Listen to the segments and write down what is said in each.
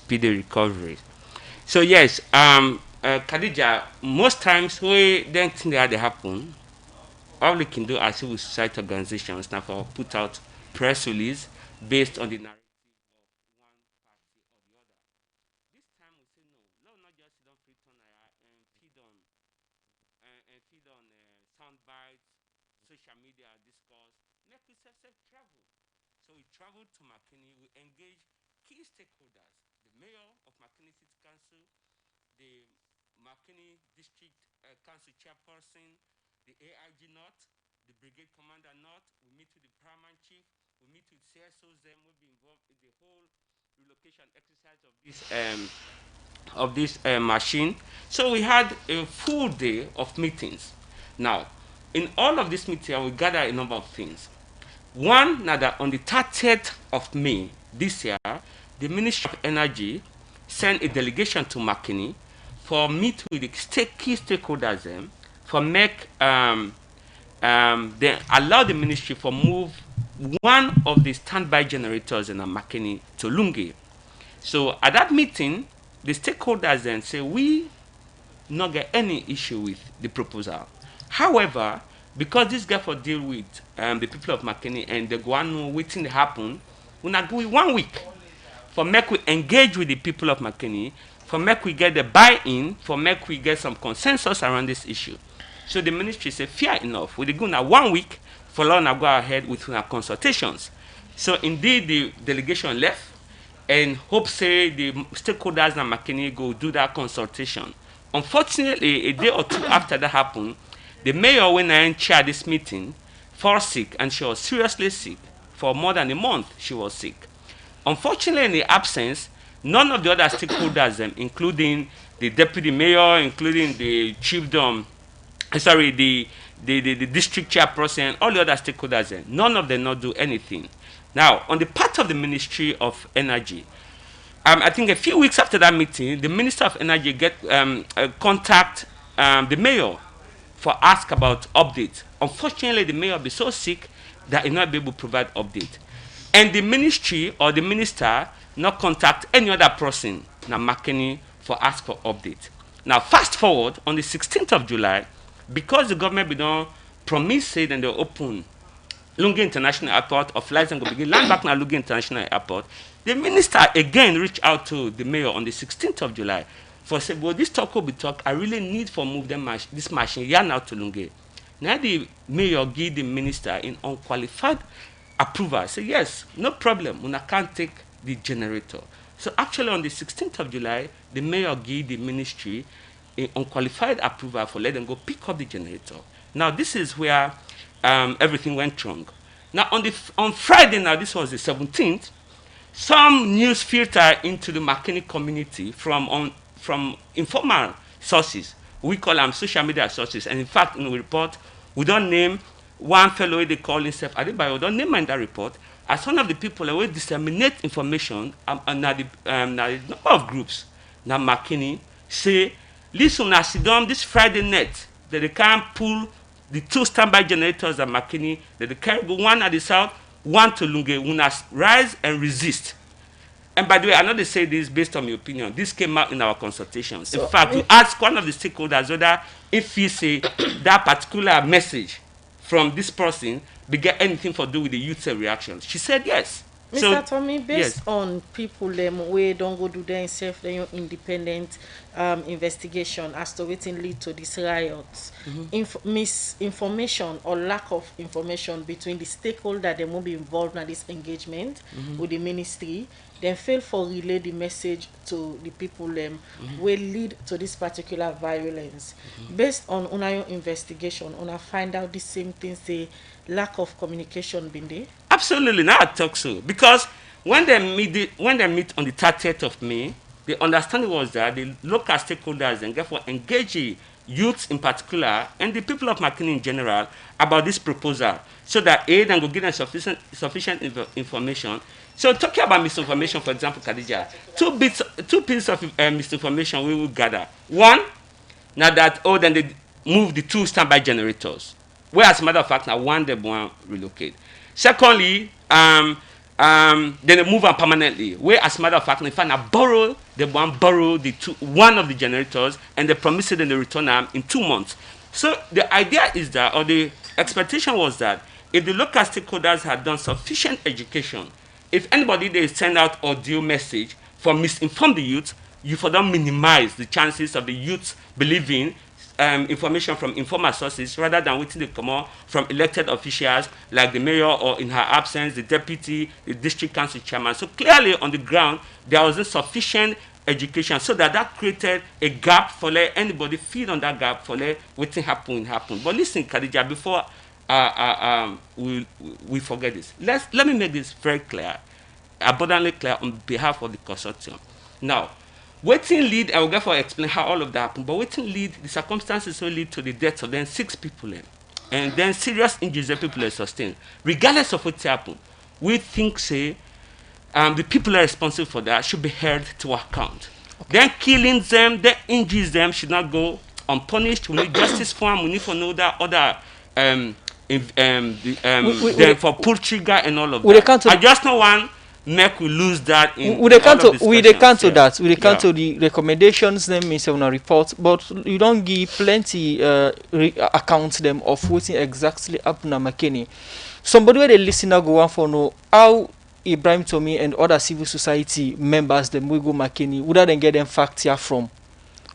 speedy recovery. So yes, Khadija, most times we don't think that they happen. All we can do as civil society organizations now for put out press release based on the narrative of one party or the other. This time we say no, no, not just don't fit on and feed on sound bites, social media discourse. Make we self travel. So we traveled to Makkini. We engaged key stakeholders: the mayor of Makkini City Council, the Makkini District Council chairperson, the AIG North, the Brigade Commander North. We meet with the paramount chief. We meet with CSOs. Then we'll be involved in the whole relocation exercise of this machine. So we had a full day of meetings. Now, in all of this meeting, we gather a number of things. One, now that on the 30th of May this year, the Ministry of Energy sent a delegation to Makkini for meet with the key stakeholders for make they allow the ministry for move one of the standby generators in Makkini to Lungi. So at that meeting, the stakeholders then say we not get any issue with the proposal. However, because this guy for deal with the people of Makkini and the go on waiting to happen, we not give 1 week for make we engage with the people of Makkini, for make we get the buy-in, for make we get some consensus around this issue. So the ministry said, fair enough, we go now 1 week for law now go ahead with our consultations. So indeed the delegation left and hope say the stakeholders in Makkini go do that consultation. Unfortunately, a day or two after that happened, the mayor when I chaired this meeting fall sick, and she was seriously sick. For more than a month, she was sick. Unfortunately, in the absence, none of the other stakeholders, including the deputy mayor, including the chiefdom, the district chairperson, all the other stakeholders, none of them not do anything. Now, on the part of the Ministry of Energy, I think a few weeks after that meeting, the Minister of Energy contact the mayor for ask about update. Unfortunately, the mayor be so sick that he not be able to provide update. And the ministry or the minister not contact any other person na Makkini for ask for update. Now, fast forward on the 16th of July, because the government be don't promise say that they open Lungi International Airport or flights and go begin land back na Lungi International Airport, the minister again reached out to the mayor on the 16th of July for say, well, this talk will be talk. I really need for move them this machine here now to Lungi. Now the mayor give the minister in unqualified approval. Say yes, no problem. Una can't take the generator. So actually on the 16th of July, the mayor gave the ministry an unqualified approval for let them go pick up the generator. Now this is where everything went wrong. Now on Friday, now this was the 17th, some news filter into the Makkini community from informal sources. We call them social media sources. And in fact, in the report, we don't name one fellow they call himself Adebayo. We don't name in that report as one of the people that will disseminate information and now the number of groups now Makkini say, listen, I see them this Friday night that they can't pull the 2 standby generators at Makkini, that they carry one at the south, one to Lungi. We must rise and resist. And by the way, I know they say this based on my opinion. This came out in our consultations. So, in fact, we asked one of the stakeholders whether if he say that particular message from this person be get anything to do with the youth reactions. She said yes. Mr. So, Tommy, based on people we don't go do their independent investigation as to what lead to these riots, misinformation or lack of information between the stakeholder that will be involved in this engagement with the ministry, then fail for relay the message to the people will lead to this particular violence. Based on your investigation, find out the same things, say lack of communication been there. Absolutely, now I talk so. Because when they meet on the 30th of May, the understanding was that the local stakeholders and therefore engage youths in particular and the people of Makkini in general about this proposal so that aid and go give them sufficient information. So talking about misinformation, for example, Khadija, two pieces of misinformation we will gather. One, now that then they move the 2 standby generators. Where as a matter of fact now one they want relocate. Secondly, then they move on permanently. Where, as a matter of fact, they find they want to borrow one of the generators, and they promise it and they return them in 2 months. So the idea is that, or the expectation was that, if the local stakeholders had done sufficient education, if anybody they send out audio message for misinform the youth, you for them minimize the chances of the youth believing information from informal sources rather than waiting to come out from elected officials like the mayor, or in her absence, the deputy, the district council chairman. So clearly on the ground, there wasn't sufficient education, so that created a gap for let anybody feed on that gap for let waiting happen. But listen, Khadija, before we forget this, let me make this very clear, abundantly clear on behalf of the consortium. Now, waiting lead, I will therefore explain how all of that happened, but waiting lead, the circumstances will lead to the deaths of then 6 people, and then serious injuries that people are sustained. Regardless of what happened, we think, say, the people are responsible for that should be held to account. Okay. Then killing them, then injuries them should not go unpunished. We need justice for them. We need to know that other for pull trigger and all of that. I just know one make we lose that in we cancel that. We cancel the recommendations them in several reports, but you don't give plenty accounts them of what exactly happened at Makkini. Somebody where they listen now go on for know how Ibrahim Tomi and other civil society members them we go Makkini, would then get them facts here from?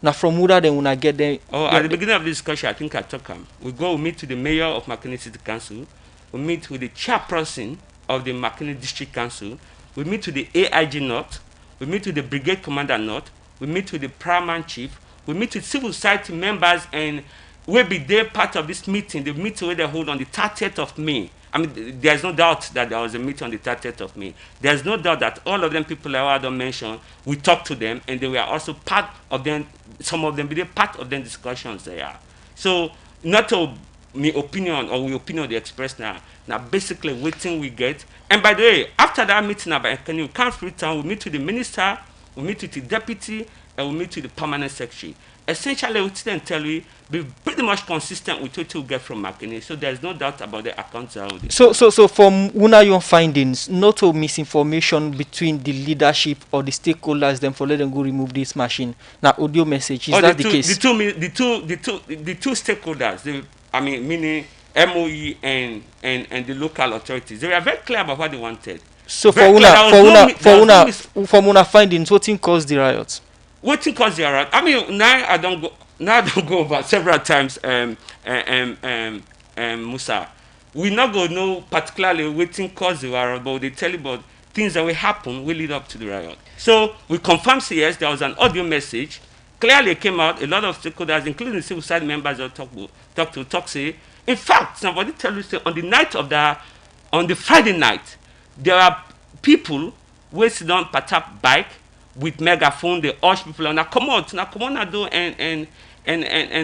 Now from where then when get them? Oh, at the beginning of this discussion, I think I talk we go meet with the mayor of Makkini City Council, we meet with the chairperson of the Makkini District Council, we meet with the AIG North, we meet with the Brigade Commander North, we meet with the Paramount Chief, we meet with civil society members, and we'll be there part of this meeting, the meeting where they hold on the 30th of May. I mean, there's no doubt that there was a meeting on the 30th of May. There's no doubt that all of them people I don't mention, we talked to them, and they were also part of them, some of them were part of them discussions there. So, not to my opinion, or the opinion they express now basically waiting we get. And by the way, after that meeting about Makkini, we can't return, we meet with the minister, we meet with the deputy, and we meet with the permanent secretary. Essentially, we then tell you, be pretty much consistent with what you get from Makkini. So there's no doubt about the accounts around it. So from your findings, not a misinformation between the leadership or the stakeholders them for let them go remove this machine. Now, audio message, is that the case? The two stakeholders, meaning MOE and the local authorities, they were very clear about what they wanted. So for una findings, what thing caused the riots? What thing caused the riot? I mean, now I don't go over several times, Musa. We not go know particularly what thing caused the riot, but they tell you about things that will happen will lead up to the riot. So we confirm, say yes, there was an audio message. Clearly it came out, a lot of stakeholders, including the civil side members that talk say. In fact, somebody tell you, say, on the Friday night, there are people who sit down patap bike with megaphone, they urge people, now come on, do and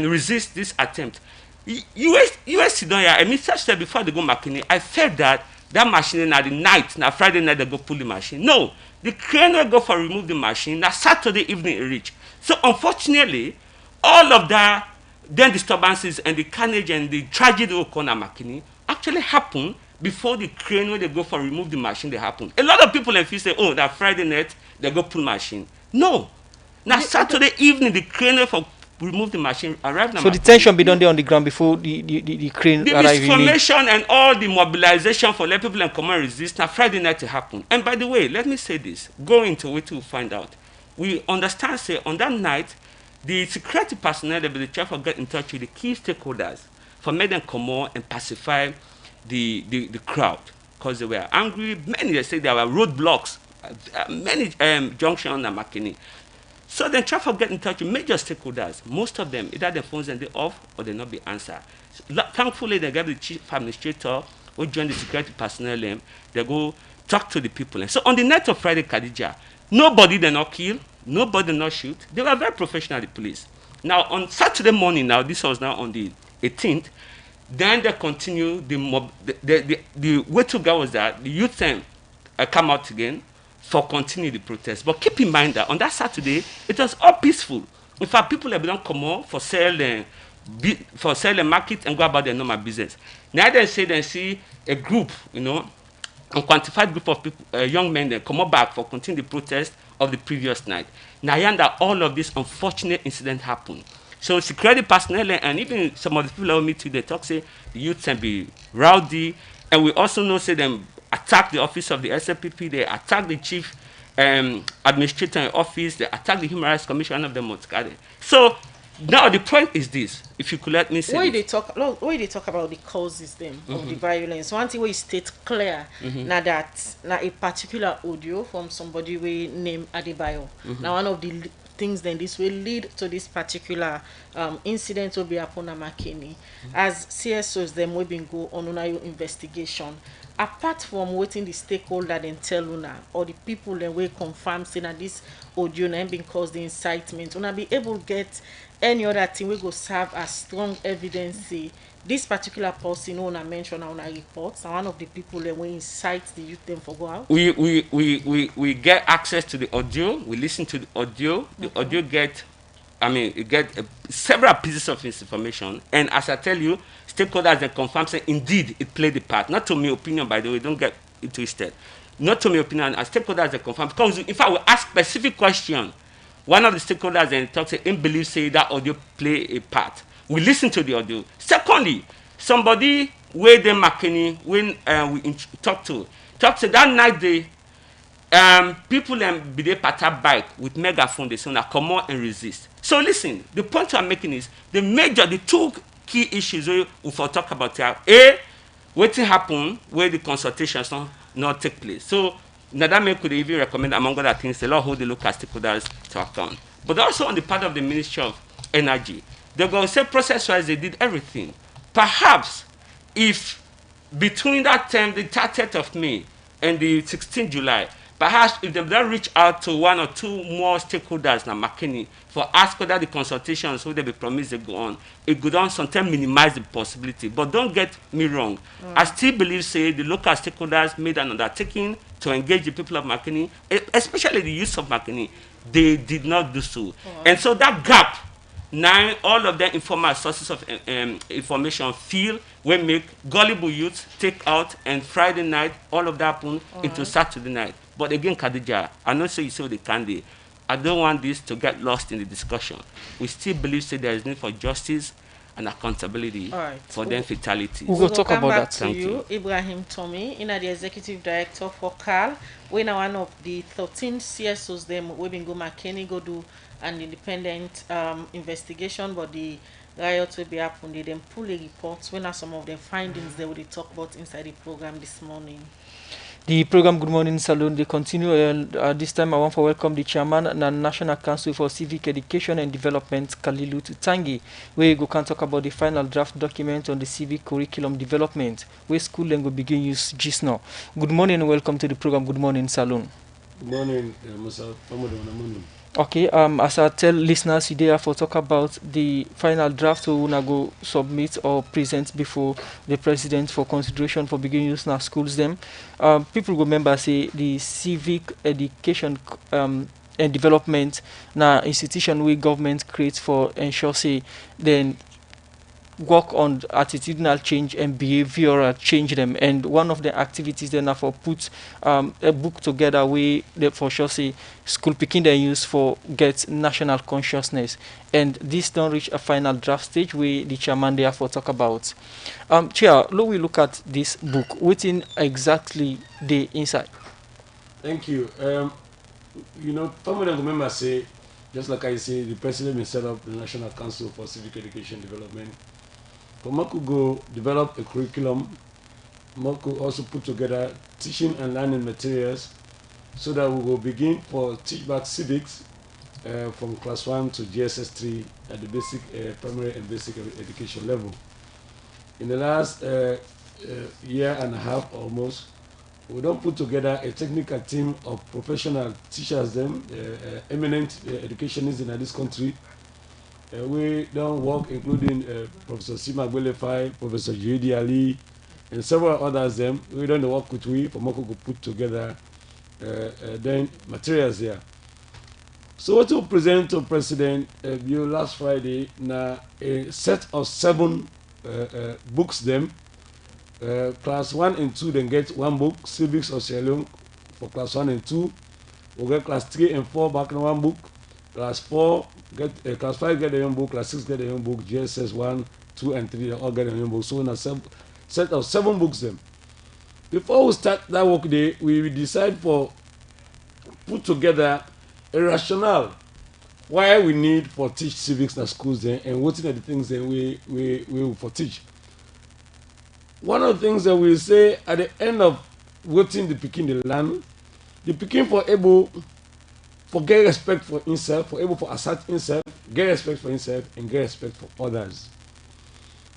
resist this attempt. US sit down here, and Mr. said before they go Makkini, I felt that machine at the night, now Friday night they go pull the machine. No, the crane will go for remove the machine, now Saturday evening it reach. So unfortunately, all of that then disturbances and the carnage and the tragedy of Makkini actually happened before the crane when they go for remove the machine they happen. A lot of people feel say, oh, that Friday night they go pull machine. No. Now Saturday evening the crane for remove the machine arrived. So the tension be done there on the ground before the crane arrive. The formation and all the mobilization for let people and come and resist. Now Friday night it happened. And by the way, let me say this. Go into it to find out. We understand say on that night the security personnel that the chief will get in touch with the key stakeholders for make them come on and pacify the crowd, because they were angry. Many they say there were roadblocks, many junctions on Makkini. So then try to get in touch with major stakeholders. Most of them, either their phones and they off or they not be answered. So, thankfully, they get the chief administrator who joined the security personnel. They go talk to the people. And so on the night of Friday, Khadija, nobody they not kill, nobody they not shoot. They were very professional, the police. Now on Saturday morning, now this was now on the 18th. Then they continue the way to go was that the youth come out again for continue the protest. But keep in mind that on that Saturday it was all peaceful. In fact, people have been come out for sell the market and go about their normal business. Now they say they see a group, unquantified group of people, young men, then come back for continue the protest of the previous night. Now, that all of this unfortunate incident happened. So security personnel and even some of the people who meet today talk say the youth can be rowdy, and we also know say them attack the office of the SLPP, they attack the chief administrator in office, they attack the human rights commissioner of the Motkade. So now the point is this: if you could let me say, why they talk about the causes them of the violence, one thing wey state clear na that na a particular audio from somebody wey name Adebayo. Now one of the things then this will lead to this particular incident will be upon a Makkini. As CSOs them we been go on una investigation. Apart from waiting the stakeholder then tell una or the people then we confirm saying that this audio na been cause the incitement, una be able to get any other thing we go serve as strong evidence say this particular person una mention on our reports and one of the people then we incite the youth them for go out. We get access to the audio, we listen to the audio, the audio get it get several pieces of information, and as I tell you, stakeholders then confirm say indeed it played the part. Not to my opinion, by the way, don't get it twisted. Not to my opinion, as stakeholders then confirm, because if I will ask specific question, one of the stakeholders then talk say in believe say that audio play a part. We listen to the audio. Secondly, somebody where the Makkini when we talk to that night they people be they pata bike with megaphone they say now come on and resist. So listen, the point I'm making is the two key issues we for talk about here. A, what happen where the consultations not take place. So Nadame could even recommend among other things the law hold the local stakeholders to account. But also on the part of the Ministry of Energy, they go say process-wise they did everything. Perhaps if between that time, the 30th of May and the 16th July, perhaps if they don't reach out to one or two more stakeholders now Makkini for ask whether the consultations who they be promised they go on, it could on sometimes minimize the possibility. But don't get me wrong. I still believe say the local stakeholders made an undertaking to engage the people of Makkini, especially the youth of Makkini. They did not do so. And so that gap, now all of the informal sources of information feel we make gullible youth take out, and Friday night all of that happen into Saturday night. But again, Khadija, I know say you say the candy. I don't want this to get lost in the discussion. We still believe say there is need for justice and accountability for them fatalities. We'll talk come about back that. to you, Ibrahim Tommy, the executive director for CAL. We now one of the 13 CSOs them we been go Makkini go do an independent investigation, but the riot will be happen. They then pull a report. When are some of the findings they will talk about inside the program this morning? The program Good Morning Saloon, they continue. This time I want to welcome the chairman and the National Council for Civic Education and Development, Kalilu Tutangi, where you can talk about the final draft document on the civic curriculum development, where school then will begin use just now. Good morning and welcome to the program Good Morning Saloon. Good morning, Musa. Okay, as I tell listeners today, for talk about the final draft we wanna go submit or present before the president for consideration for beginning use now schools them. People remember say the civic education and development now institution we government creates for ensure say then work on attitudinal change and behavioral change them, and one of the activities then are for put a book together we for sure say school picking they use for get national consciousness, and this don't reach a final draft stage we the chairman therefore talk about. Chair, we look at this book within exactly the inside. Thank you. Tommy remember say, just like I say, the president may set up the National Council for Civic Education Development. But Mako go develop a curriculum. Mako also put together teaching and learning materials so that we will begin for teach back civics from class 1 to GSS 3 at the basic primary and basic education level. In the last year and a half almost, we don't put together a technical team of professional teachers, eminent educationists in this country. We don't work, including Professor Sima Gwelefai, Professor J.D. Ali, and several others. We don't work with for Moko to put together then materials there. So what we present to President you last Friday, now a set of 7 books Class 1 and 2 then get one book, Civics or Sierra Leone for class 1 and 2. We'll get class 3 and 4 back in one book. Class 4 get class 5 get their own book, class 6 get their own book, GSS 1, 2 and 3 they all get their own book. So in a set of 7 books then. Before we start that work day, we decide for put together a rationale why we need for teach civics in schools then and what are the things that we will for teach. One of the things that we say at the end of waiting the picking the land, the picking for able for get respect for himself, for able for assert himself, get respect for himself and get respect for others.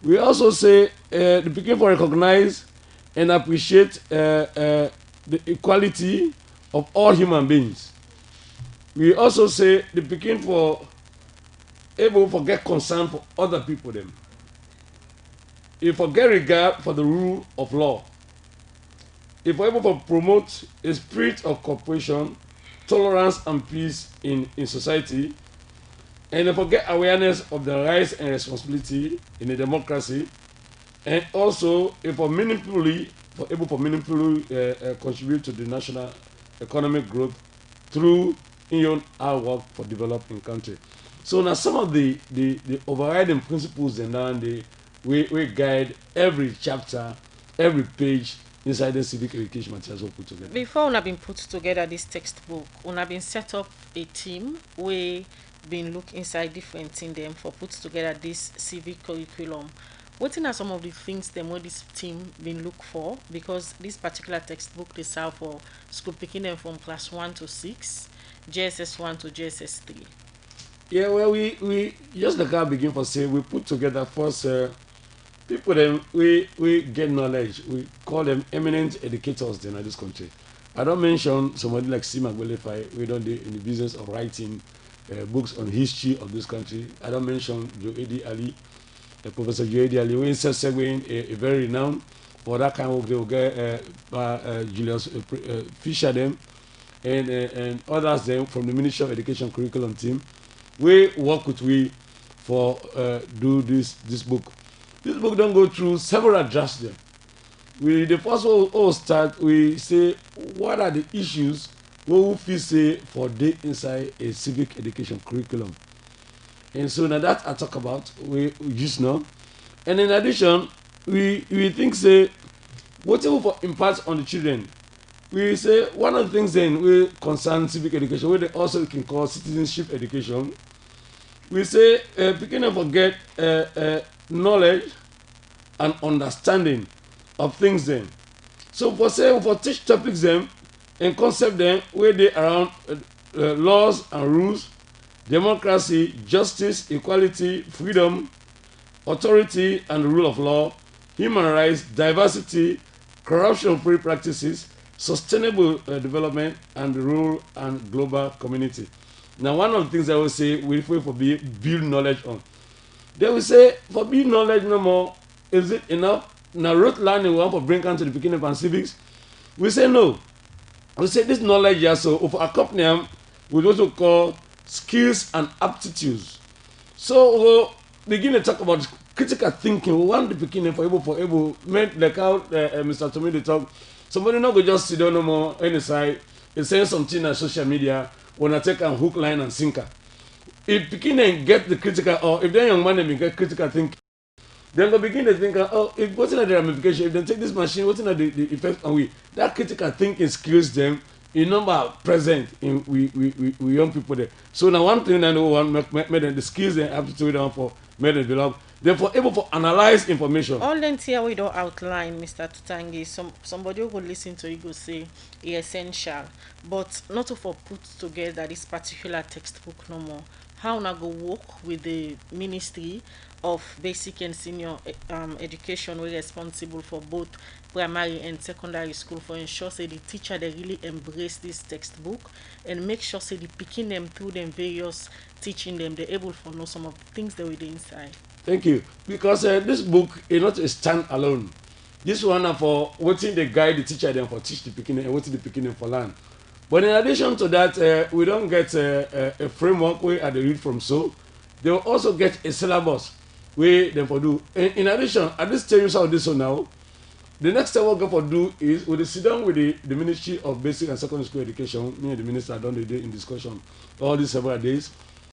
We also say the picking for recognize and appreciate the equality of all human beings. We also say the picking for able for get concern for other people them. If for get regard for the rule of law. If we're able to promote a spirit of cooperation, tolerance and peace in society, and if we get awareness of the rights and responsibility in a democracy, and also if we're able to meaningfully contribute to the national economic growth through in your hard work for developing country. So now some of the overriding principles and then we guide every chapter, every page inside the civic education materials we put together. Before we have been put together this textbook, we have been set up a team we been look inside different in them for put together this civic curriculum. What are some of the things them what this team been look for? Because this particular textbook they serve for school picking them from class 1 to 6, GSS 1 to GSS 3. Yeah, well we just like I begin for say we put together first people then we get knowledge. We call them eminent educators in this country. I don't mention somebody like Sima Gwelefai, we don't do in the business of writing books on history of this country. I don't mention Joe Edi Ali, Professor Joe Edi Ali. We insert a very renowned for that kind of work. They will get Julius Fisher them and others them from the Ministry of Education curriculum team. We work with we for do this book. This book don't go through several drafts there. The first one all start, we say what are the issues we feel say for day inside a civic education curriculum. And so now that I talk about, we just know. And in addition, we think say whatever for impact on the children. We say one of the things then we concern civic education, where they also can call citizenship education. We say picking up forget knowledge and understanding of things then. So for teach topics them and concept them where they around laws and rules, democracy, justice, equality, freedom, authority and the rule of law, human rights, diversity, corruption-free practices, sustainable development, and the rural and global community. Now, one of the things I will say, we for build knowledge on. They will say, for build knowledge no more, is it enough? Now, rote learning we want to bring to the beginning of civics. We say no. We say this knowledge also, for accompany them, we also call skills and aptitudes. So, we'll begin to talk about critical thinking. We want the beginning for able, like how Mr. Tomidi talk. Somebody not go just sit down no more any side and say something on social media when I take a hook, line, and sinker. If begin and get the critical, or if that young man and get critical thinking, then go begin to think, oh, if what's in the ramification, if they take this machine, what's in the effect on we? That critical thinking skills them in number present in we young people there. So now one thing I know one make the skills and aptitude down for made them develop. Therefore, able to analyze information. All them here we don't outline, Mr. Tutangi. Somebody who go listen to you go say it's essential, but not to for put together this particular textbook no more. How na go work with the Ministry of Basic and Senior Education, we're responsible for both primary and secondary school, for ensure say the teacher they really embrace this textbook and make sure say the picking them through them various teaching them they're able to know some of the things that were inside. Thank you. Because this book is not a stand alone. This one for waiting the guide the teacher them for teach the beginning and waiting the beginning for learn. But in addition to that, we don't get a framework where at the read from so. They will also get a syllabus where they for do. In addition, at this stage of this one now, the next step what go do is we sit down with the Ministry of Basic and Secondary School Education. Me and the minister done the day in discussion all these several days.